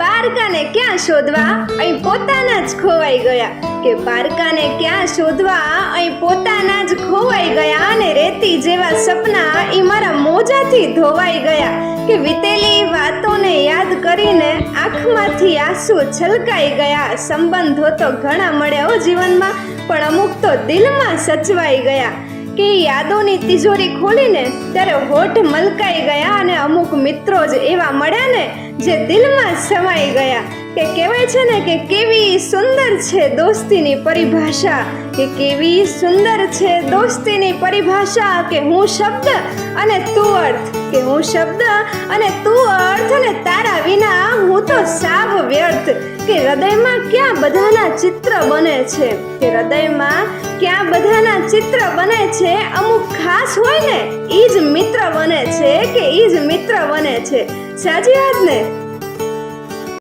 પારકાને ક્યાં શોધવા અહીં પોતાના જ ખોવાઈ ગયા, કે પારકાને ક્યાં શોધવા અહીં પોતાના જ ખોવાઈ ગયા, અને રેતી જેવા સપના ઈ મારા મોજાથી ધોવાઈ ગયા, કે વીતેલી વાતોને યાદ કરીને આંખમાંથી આંસુ છલકાઈ ગયા. સંબંધો તો ઘણા મળ્યા હો જીવનમાં, પણ અમુક તો દિલમાં સચવાઈ ગયા, કે યાદોની તિજોરી ખોલીને ત્યારે હોઠ મલકાઈ ગયા, અને અમુક મિત્રો જ એવા મળ્યા ને જે દિલમાં સમાઈ ગયા. કે કહેવાય છે ને કે કેવી સુંદર છે દોસ્તીની પરિભાષા, કે કેવી સુંદર છે દોસ્તીની પરિભાષા, કે હું શબ્દ અને તું અર્થ, કે હું શબ્દ અને તું અર્થ, અને તારા વિના હું તો સાવ વ્યર્થ. કે હૃદયમાં ક્યાં બધાના ચિત્ર બને છે, કે હૃદયમાં ક્યાં બધાના ચિત્ર બને છે, અમુક ખાસ હોય ને ઈ જ મિત્ર બને છે, કે ઈ જ મિત્ર બને છે. સાચી વાત ને?